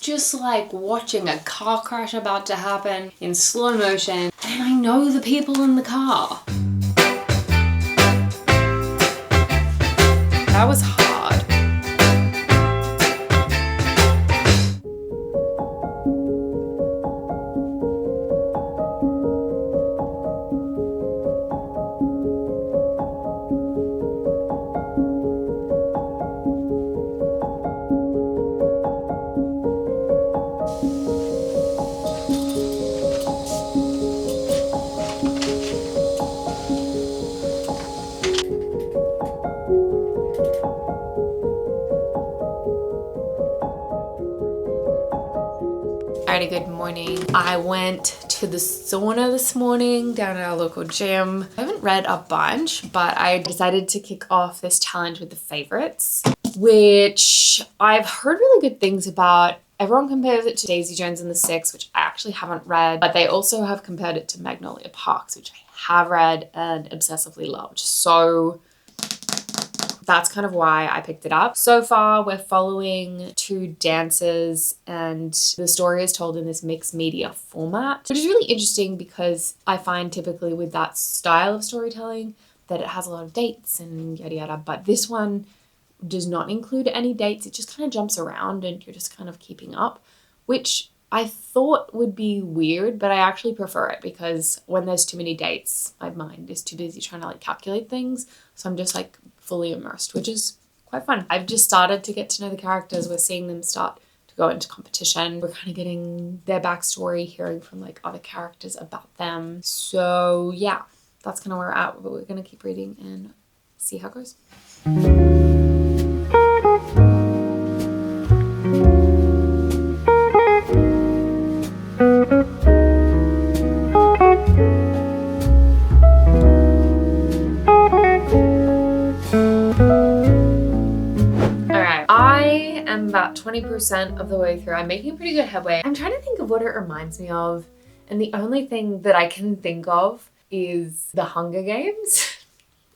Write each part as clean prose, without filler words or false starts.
just like watching a car crash about to happen in slow motion, and I know the people in the car. That was hard. Alrighty, good morning. I went to the sauna this morning down at our local gym. I haven't read a bunch, but I decided to kick off this challenge with the favorites, which I've heard really good things about. Everyone compares it to Daisy Jones and the Six, which I actually haven't read, but they also have compared it to Magnolia Parks, which I have read and obsessively loved. So that's kind of why I picked it up. So far, we're following two dancers and the story is told in this mixed media format, which is really interesting because I find typically with that style of storytelling that it has a lot of dates and yada yada, but this one does not include any dates. It just kind of jumps around and you're just kind of keeping up, which I thought would be weird, but I actually prefer it because when there's too many dates, my mind is too busy trying to like calculate things. So I'm just like fully immersed, which is quite fun. I've just started to get to know the characters. We're seeing them start to go into competition. We're kind of getting their backstory, hearing from like other characters about them. So yeah, that's kind of where we're at, but we're going to keep reading and see how it goes. About 20% of the way through. I'm making pretty good headway. I'm trying to think of what it reminds me of, and the only thing that I can think of is the Hunger Games,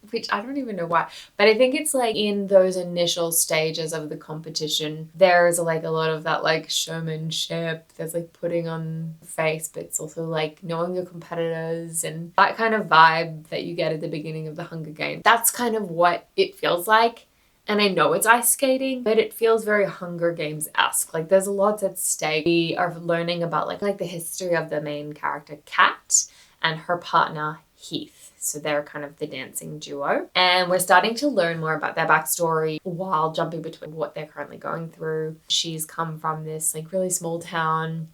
which I don't even know why, but I think it's like in those initial stages of the competition, there's like a lot of that like showmanship, there's like putting on the face, but it's also like knowing your competitors and that kind of vibe that you get at the beginning of the Hunger Games. That's kind of what it feels like. And I know it's ice skating, but it feels very Hunger Games-esque. Like there's a lot at stake. We are learning about like the history of the main character, Kat, and her partner, Heath. So they're kind of the dancing duo. And we're starting to learn more about their backstory while jumping between what they're currently going through. She's come from this like really small town,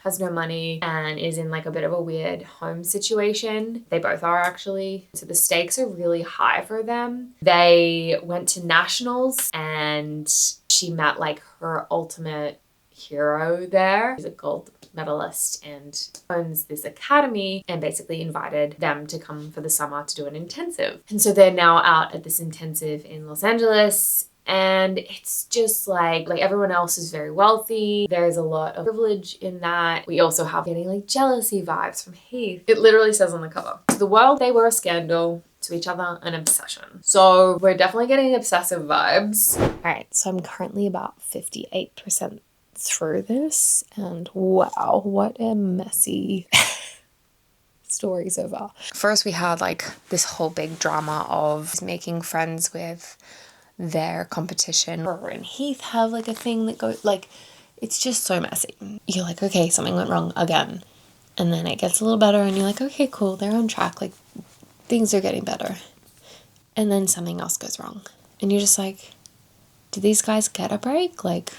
has no money, and is in like a bit of a weird home situation. They both are actually. So the stakes are really high for them. They went to nationals and she met like her ultimate hero there. He's a gold medalist and owns this academy and basically invited them to come for the summer to do an intensive. And so they're now out at this intensive in Los Angeles. And it's just like everyone else is very wealthy. There's a lot of privilege in that. We also have getting like jealousy vibes from Heath. It literally says on the cover, to the world they were a scandal, to each other an obsession. So we're definitely getting obsessive vibes. All right, so I'm currently about 58% through this and wow, what a messy story so far. First we had like this whole big drama of making friends with their competition. Her and Heath have like a thing that goes like, it's just so messy. You're like, okay, something went wrong again. And then it gets a little better and you're like, okay, cool, they're on track. Like things are getting better. And then something else goes wrong. And you're just like, did these guys get a break? Like,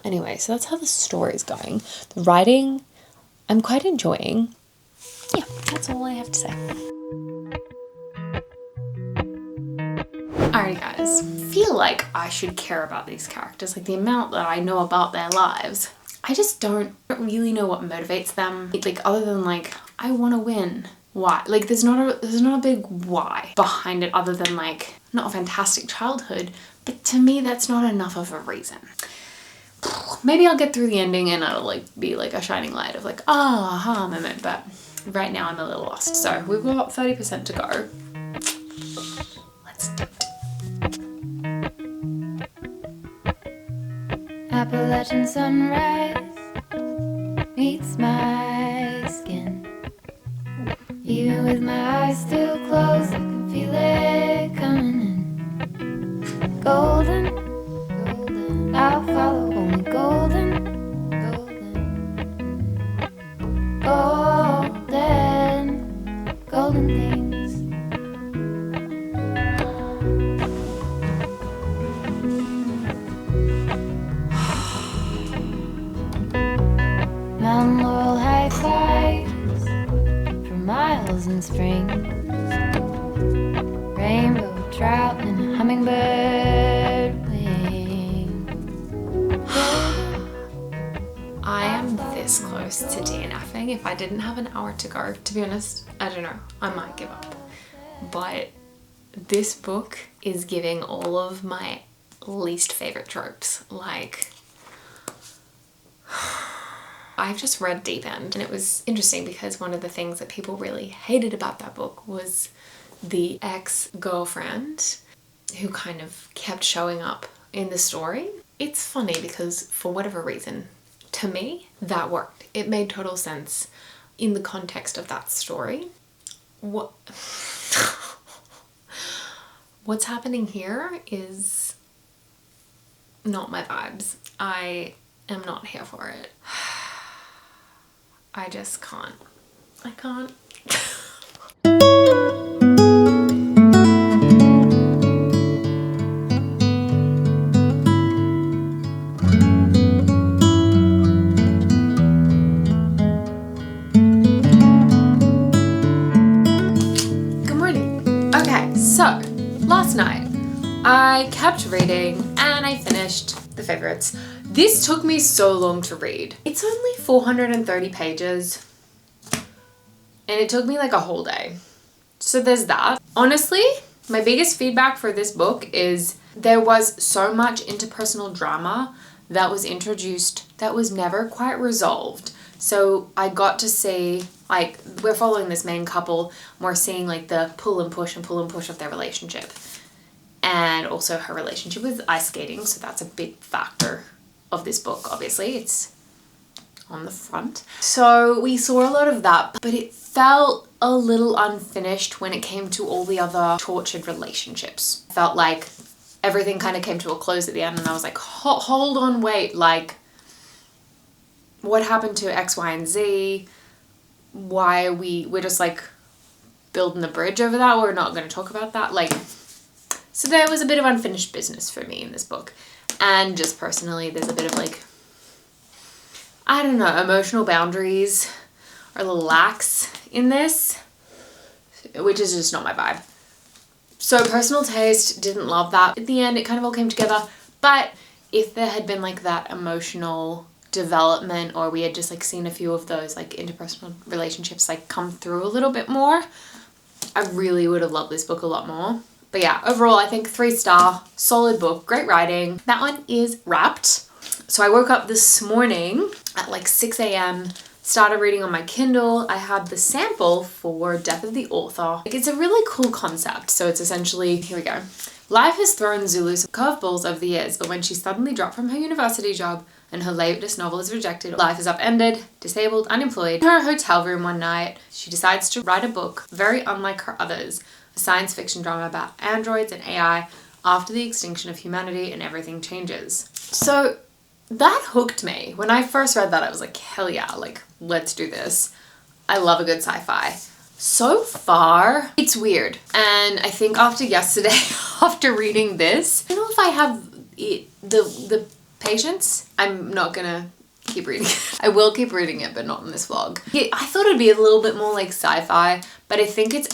anyway, so that's how the story's going. The writing, I'm quite enjoying. Yeah, that's all I have to say. Alright guys, I feel like I should care about these characters, like the amount that I know about their lives. I just don't really know what motivates them, like other than like, I want to win. Why? Like there's not a big why behind it other than like, not a fantastic childhood, but to me that's not enough of a reason. Maybe I'll get through the ending and it'll like be like a shining light of like, aha moment, but right now I'm a little lost. So we've got 30% to go. Let's do it. Appalachian sunrise meets my skin. Even with my eyes still closed, I can feel it coming in. Golden, golden, I'll follow only golden, golden, golden, golden things. Mountain laurel high fives for miles in spring. Rainbow trout and a hummingbird wing. I am this close to DNFing if I didn't have an hour to go. To be honest, I don't know. I might give up. But this book is giving all of my least favorite tropes. Like, I've just read Deep End, and it was interesting because one of the things that people really hated about that book was the ex-girlfriend who kind of kept showing up in the story. It's funny because for whatever reason, to me, that worked. It made total sense in the context of that story. What's happening here is not my vibes. I am not here for it. I just can't. I can't. Good morning. Okay, so last night I kept reading and I finished The Favorites. This took me so long to read. It's only 430 pages and it took me like a whole day. So there's that. Honestly, my biggest feedback for this book is there was so much interpersonal drama that was introduced that was never quite resolved. So I got to see, like, we're following this main couple and we're seeing like the pull and push of their relationship. And also her relationship with ice skating. So that's a big factor of this book, obviously. It's on the front. So we saw a lot of that, but it felt a little unfinished when it came to all the other tortured relationships. I felt like everything kind of came to a close at the end and I was like, hold on, wait, like, what happened to X, Y, and Z? Why we're just like building the bridge over that? We're not going to talk about that. Like, so there was a bit of unfinished business for me in this book. And just personally, there's a bit of like, I don't know, emotional boundaries are a little lax in this, which is just not my vibe. So personal taste, didn't love that. At the end, it kind of all came together. But if there had been like that emotional development, or we had just like seen a few of those like interpersonal relationships like come through a little bit more, I really would have loved this book a lot more. But yeah, overall, I think 3-star, solid book, great writing. That one is wrapped. So I woke up this morning at like 6 a.m., started reading on my Kindle. I had the sample for Death of the Author. Like, it's a really cool concept. So it's essentially, here we go. Life has thrown Zulu some curveballs over the years, but when she suddenly dropped from her university job and her latest novel is rejected, life is upended, disabled, unemployed. In her hotel room one night, she decides to write a book very unlike her others, a science fiction drama about androids and AI after the extinction of humanity and everything changes. So that hooked me. When I first read that, I was like, hell yeah, like, let's do this. I love a good sci-fi. So far, it's weird. And I think after yesterday, after reading this, I don't know if I have the patience. I'm not gonna keep reading it. I will keep reading it, but not in this vlog. Yeah, I thought it'd be a little bit more like sci-fi, but I think it's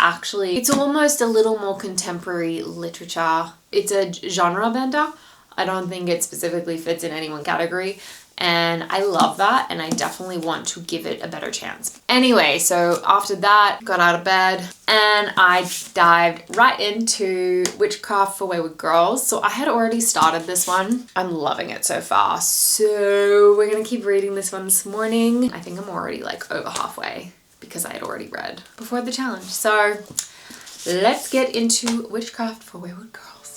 almost a little more contemporary literature. It's a genre bender. I don't think it specifically fits in any one category. And I love that, and I definitely want to give it a better chance. Anyway, so after that, got out of bed and I dived right into Witchcraft for Wayward Girls. So I had already started this one. I'm loving it so far. So we're gonna keep reading this one this morning. I think I'm already like over halfway because I had already read before the challenge. So let's get into Witchcraft for Wayward Girls.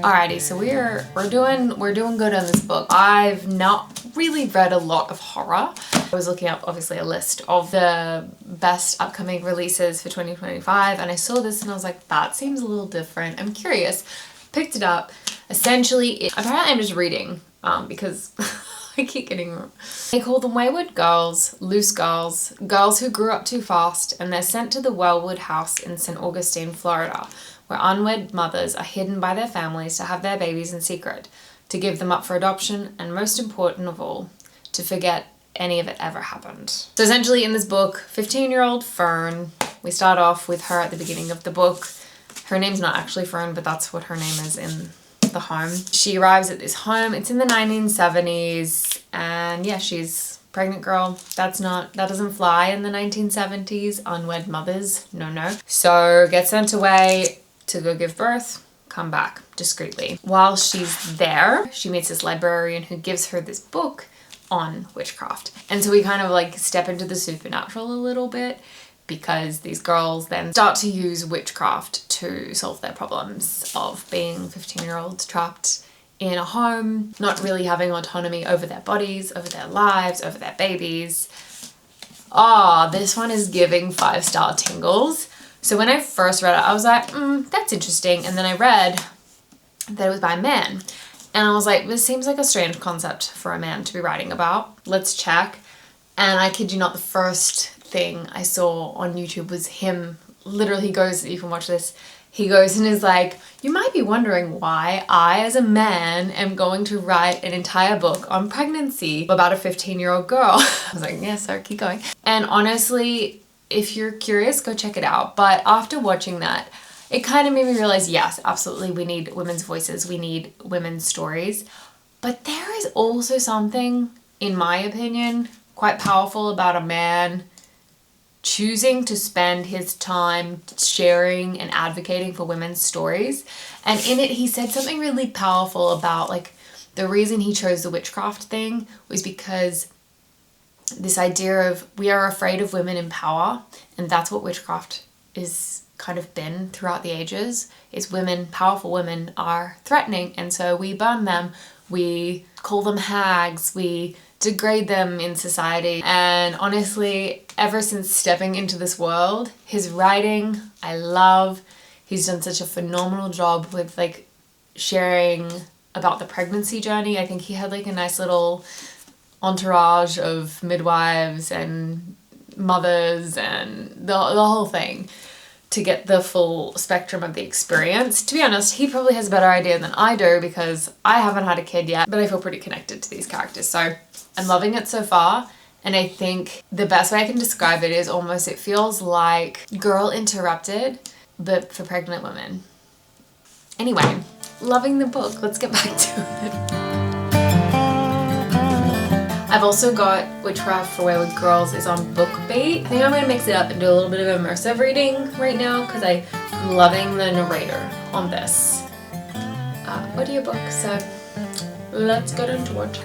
Alrighty, so we're doing good on this book. I've not really read a lot of horror. I was looking up obviously a list of the best upcoming releases for 2025, and I saw this and I was like, that seems a little different. I'm curious. Picked it up. Essentially, apparently I'm just reading because I keep getting wrong. They call them wayward girls, loose girls, girls who grew up too fast, and they're sent to the Wellwood house in St. Augustine, Florida, where unwed mothers are hidden by their families to have their babies in secret, to give them up for adoption, and most important of all, to forget any of it ever happened. So essentially in this book, 15-year-old Fern, we start off with her at the beginning of the book. Her name's not actually Fern, but that's what her name is in the home. She arrives at this home. It's in the 1970s, and yeah, she's a pregnant girl. That doesn't fly in the 1970s. Unwed mothers, no. So gets sent away to go give birth, come back discreetly. While she's there, she meets this librarian who gives her this book on witchcraft. And so we kind of like step into the supernatural a little bit, because these girls then start to use witchcraft to solve their problems of being 15-year-olds trapped in a home, not really having autonomy over their bodies, over their lives, over their babies. This one is giving 5-star tingles. So when I first read it, I was like, that's interesting. And then I read that it was by a man. And I was like, this seems like a strange concept for a man to be writing about. Let's check. And I kid you not, the first thing I saw on YouTube was him. Literally, he goes, you can watch this. He goes and is like, you might be wondering why I, as a man, am going to write an entire book on pregnancy about a 15-year-old girl. I was like, yeah, sorry, keep going. And honestly, if you're curious, go check it out. But after watching that, it kind of made me realize, yes, absolutely, we need women's voices. We need women's stories. But there is also something, in my opinion, quite powerful about a man choosing to spend his time sharing and advocating for women's stories. And in it, he said something really powerful about, like, the reason he chose the witchcraft thing was because this idea of we are afraid of women in power, and that's what witchcraft is kind of been throughout the ages, is women, powerful women are threatening, and so we burn them, we call them hags, we degrade them in society. And honestly, ever since stepping into this world, his writing, I love. He's done such a phenomenal job with like sharing about the pregnancy journey. I think he had like a nice little entourage of midwives and mothers and the whole thing to get the full spectrum of the experience. To be honest, he probably has a better idea than I do because I haven't had a kid yet, but I feel pretty connected to these characters. So I'm loving it so far. And I think the best way I can describe it is almost, it feels like Girl Interrupted, but for pregnant women. Anyway, loving the book. Let's get back to it. I've also got Witchcraft for Wayward Girls is on BookBeat. I think I'm going to mix it up and do a little bit of immersive reading right now because I'm loving the narrator on this audiobook. So let's get into it.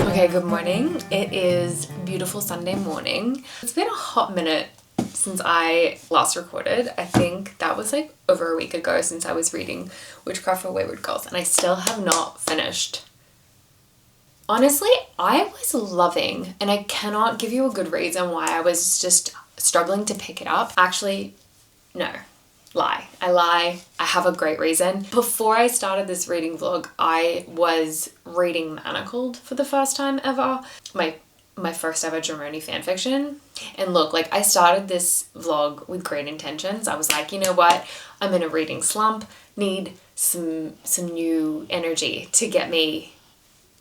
Okay, good morning. It is beautiful Sunday morning. It's been a hot minute since I last recorded. I think that was like over a week ago since I was reading Witchcraft for Wayward Girls, and I still have not finished. Honestly, I was loving, and I cannot give you a good reason why I was just struggling to pick it up. Actually, no. I lie. I have a great reason. Before I started this reading vlog, I was reading Manacled for the first time ever. My my first ever Dramoni fanfiction. And look, like, I started this vlog with great intentions. I was like, you know what? I'm in a reading slump, need some new energy to get me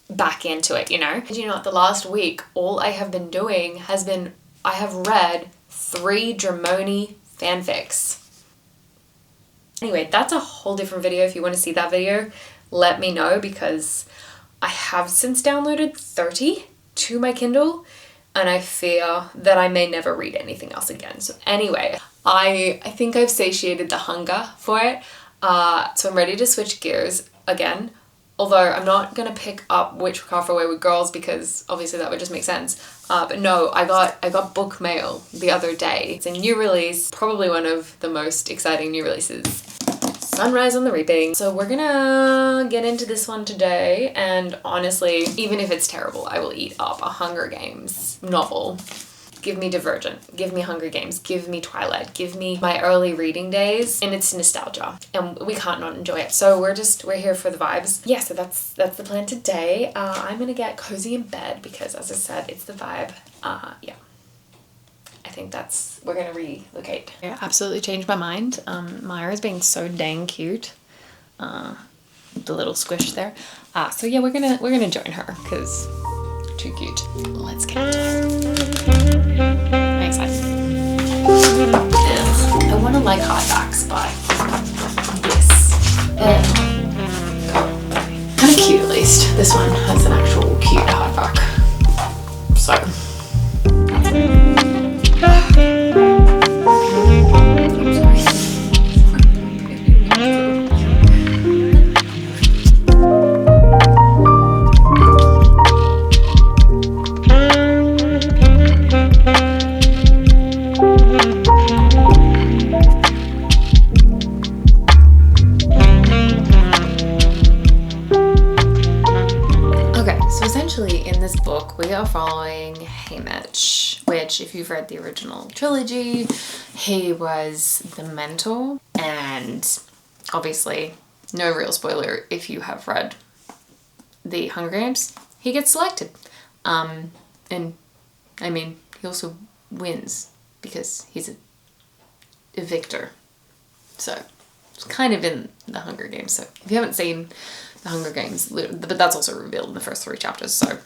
back into it, you know? And you know what? The last week, all I have been doing has been, I have read 3 Dramoni fanfics. Anyway, that's a whole different video. If you want to see that video, let me know, because I have since downloaded 30 to my Kindle, and I fear that I may never read anything else again. So anyway, I think I've satiated the hunger for it. So I'm ready to switch gears again. Although I'm not going to pick up Witchcraft for Wayward Girls, because obviously that would just make sense. But no, I got book mail the other day. It's a new release, probably one of the most exciting new releases. Sunrise on the Reaping. So we're gonna get into this one today, and honestly, even if it's terrible, I will eat up a Hunger Games novel. Give me Divergent, give me Hunger Games, give me Twilight, give me my early reading days, and it's nostalgia, and we can't not enjoy it. So we're here for the vibes. Yeah, so that's the plan today. I'm gonna get cozy in bed because, as I said, it's the vibe. Yeah. I think we're gonna relocate. Yeah, absolutely changed my mind. Myra's being so dang cute. The little squish there. So yeah, we're gonna join her because too cute. Let's get into it. I'm excited. I want to like hardbacks, but this kind of cute at least. This one has an actual cute hardback. So. We are following Haymitch, which, if you've read the original trilogy, he was the mentor, and obviously no real spoiler if you have read the Hunger Games, he gets selected. And I mean, he also wins because he's a victor. So it's kind of in the Hunger Games. So if you haven't seen the Hunger Games, but that's also revealed in the first 3 chapters, so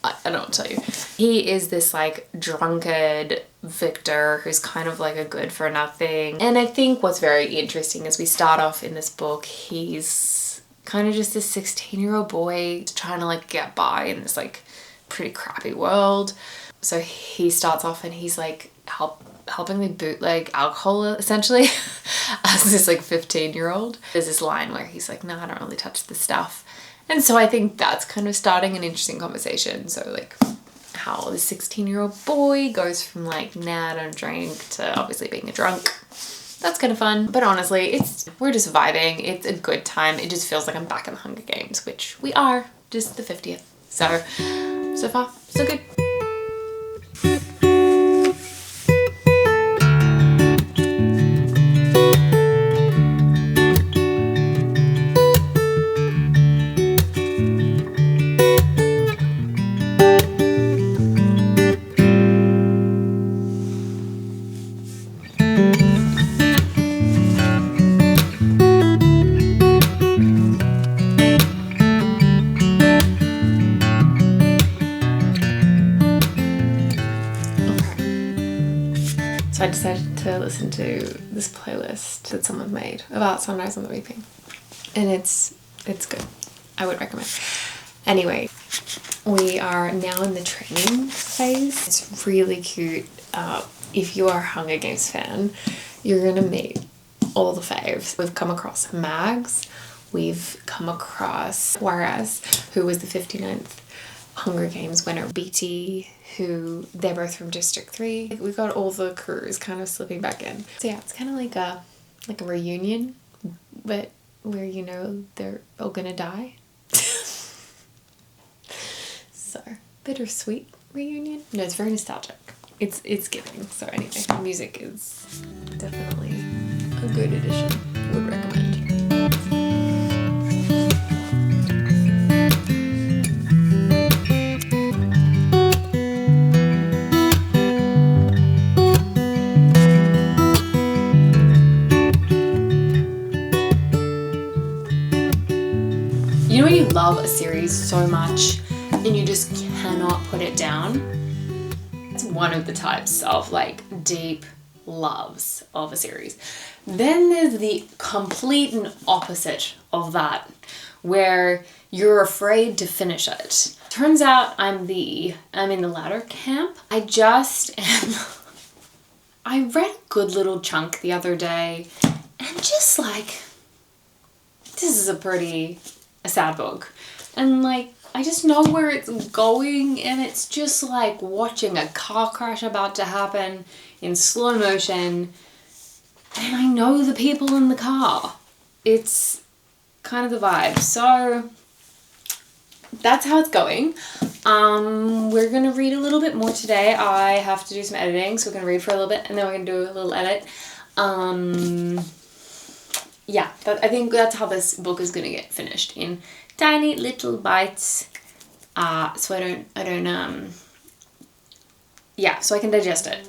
I don't know what to tell you. He is this like drunkard victor who's kind of like a good for nothing. And I think what's very interesting is we start off in this book, he's kind of just this 16-year-old boy trying to like get by in this like pretty crappy world. So he starts off and he's like helping me bootleg alcohol essentially as this like 15-year-old. There's this line where he's like, no, I don't really touch this stuff. And so I think that's kind of starting an interesting conversation. So like how the 16-year-old boy goes from like, nah, I don't drink, to obviously being a drunk. That's kind of fun. But honestly, we're just vibing. It's a good time. It just feels like I'm back in the Hunger Games, which we are, just the 50th. So far, so good. So I decided to listen to this playlist that someone made about Sunrise on the Reaping. And it's good. I would recommend. Anyway, we are now in the training phase. It's really cute. If you are a Hunger Games fan, you're going to meet all the faves. We've come across Mags. We've come across Juarez, who was the 59th Hunger Games winner. BT, who they're both from District 3. We've got all the crews kind of slipping back in. So yeah, it's kind of like a reunion, but where you know they're all gonna die. So bittersweet reunion. No, it's very nostalgic. It's giving. So anyway, music is definitely a good addition. Would recommend. love a series so much and you just cannot put it down. It's one of the types of like deep loves of a series. Then there's the complete and opposite of that, where you're afraid to finish it. Turns out I'm in the latter camp. I read a good little chunk the other day and just like, this is a sad book. And like, I just know where it's going, and it's just like watching a car crash about to happen in slow motion, and I know the people in the car. It's kind of the vibe. So that's how it's going. We're gonna read a little bit more today. I have to do some editing, so we're gonna read for a little bit and then we're gonna do a little edit. Yeah, I think that's how this book is gonna get finished, in tiny little bites. So I don't yeah, so I can digest it.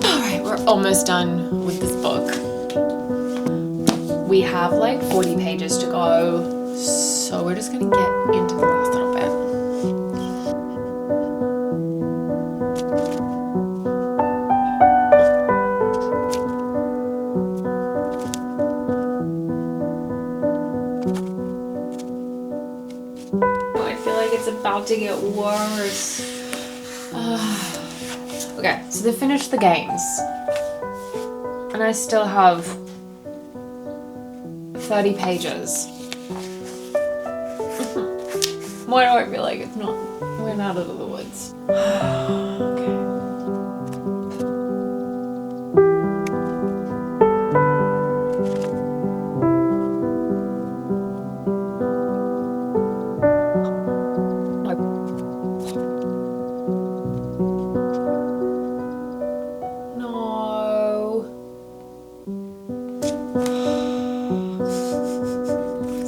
Alright, we're almost done with this book. We have like 40 pages to go, so we're just gonna get into the last little bit. I feel like it's about to get worse. Okay, so they finished the games, and I still have 30 pages. Why do I feel like we're not out of the woods? Okay.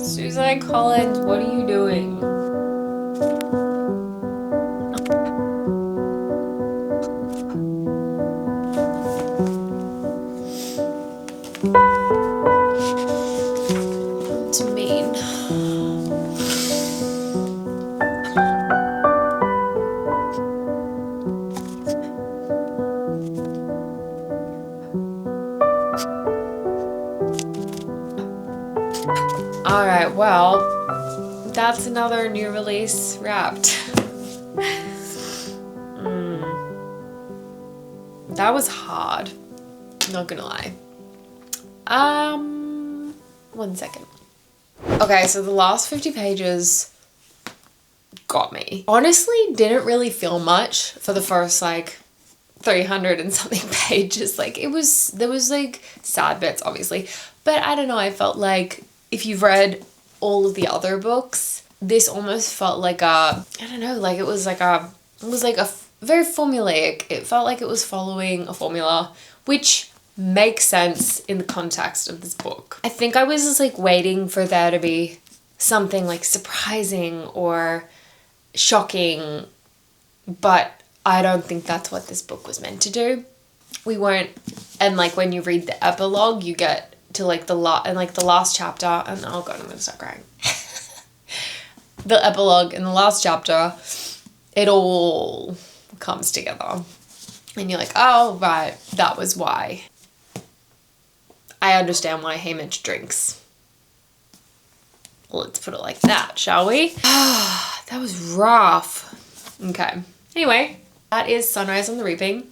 Susan Collins, what are you doing? It's mean. Alright, well, that's another new release wrapped. That was hard, not gonna lie. 1 second. Okay, so the last 50 pages got me. Honestly, didn't really feel much for the first like 300 and something pages. Like there was like sad bits obviously, but I don't know, I felt like if you've read all of the other books, this almost felt like it was like a very formulaic. It felt like it was following a formula, which makes sense in the context of this book. I think I was just like waiting for there to be something like surprising or shocking, but I don't think that's what this book was meant to do. And like when you read the epilogue, you get to like the last chapter, and oh god, I'm gonna start crying. The epilogue in the last chapter, it all comes together, and you're like, oh right, that was why. I understand why Haymitch drinks. Let's put it like that, shall we? That was rough. Okay. Anyway, that is Sunrise on the Reaping.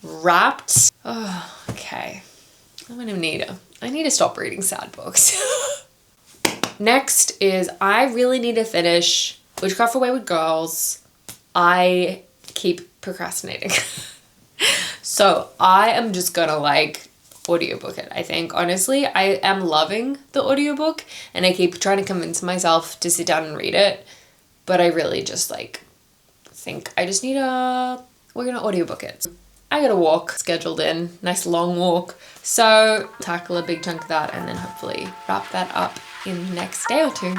Wrapped. Oh, okay. I need to stop reading sad books. Next is I really need to finish Witchcraft for Wayward Girls. I keep procrastinating. So I am just gonna like audiobook it, I think. Honestly, I am loving the audiobook and I keep trying to convince myself to sit down and read it, but I really just like think I just we're gonna audiobook it. I got a walk scheduled in, nice long walk, so tackle a big chunk of that and then hopefully wrap that up in the next day or two.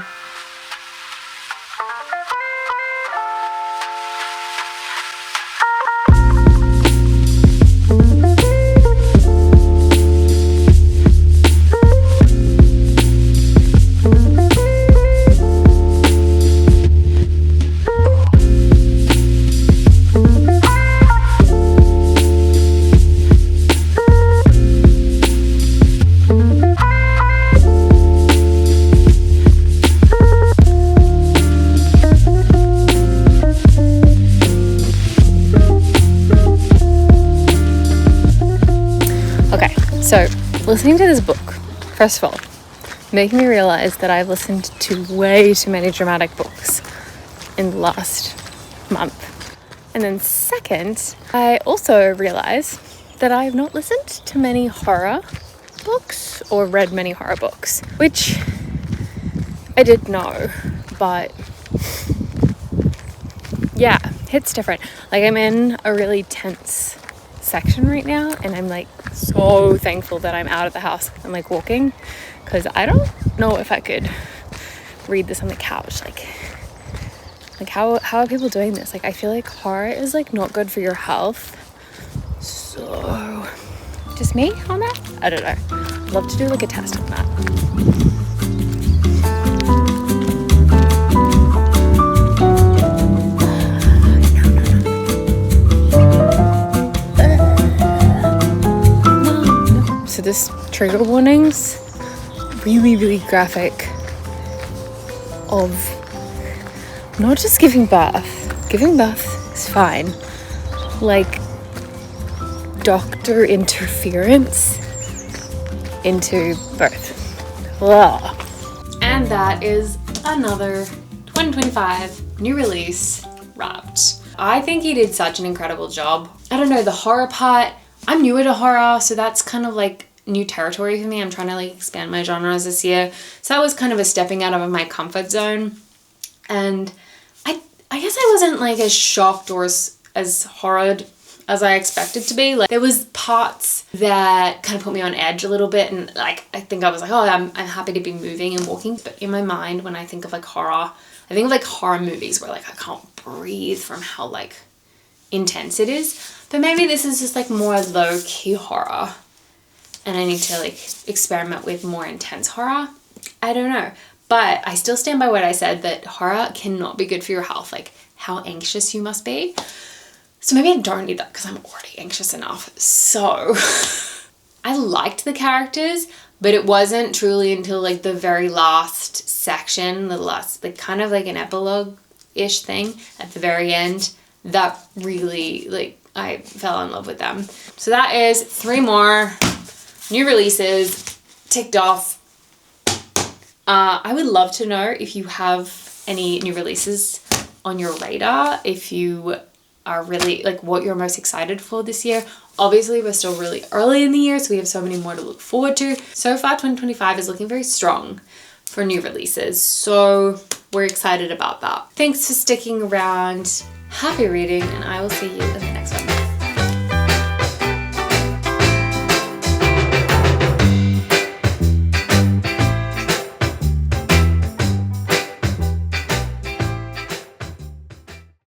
So, listening to this book, first of all, making me realize that I've listened to way too many dramatic books in the last month. And then second, I also realized that I have not listened to many horror books or read many horror books, which I did know, but yeah, it's different. Like, I'm in a really tense section right now, and I'm like so thankful that I'm out of the house and like walking, because I don't know if I could read this on the couch. Like how are people doing this? Like, I feel like horror is like not good for your health. So just me on that? I don't know. I'd love to do like a test on that. So this trigger warnings, really graphic, of not just giving birth. Giving birth is fine. Like, doctor interference into birth. Ugh. And that is another 2025 new release wrapped. I think he did such an incredible job. I don't know, the horror part, I'm newer to horror, so that's kind of like new territory for me. I'm trying to like expand my genres this year. So that was kind of a stepping out of my comfort zone. And I guess I wasn't like as shocked or as horrid as I expected to be. Like, there was parts that kind of put me on edge a little bit, and like I think I was like, oh, I'm happy to be moving and walking. But in my mind, when I think of like horror, I think of like horror movies where like I can't breathe from how like intense it is. But maybe this is just like more low-key horror, and I need to like experiment with more intense horror. I don't know. But I still stand by what I said, that horror cannot be good for your health, like how anxious you must be. So maybe I don't need that because I'm already anxious enough. So I liked the characters, but it wasn't truly until like the very last section, the last, like kind of like an epilogue-ish thing at the very end, that really, like, I fell in love with them. So that is 3 more new releases ticked off. I would love to know if you have any new releases on your radar, if you are really, like, what you're most excited for this year. Obviously, we're still really early in the year, so we have so many more to look forward to. So far, 2025 is looking very strong for new releases, so we're excited about that. Thanks for sticking around. Happy reading, and I will see you in the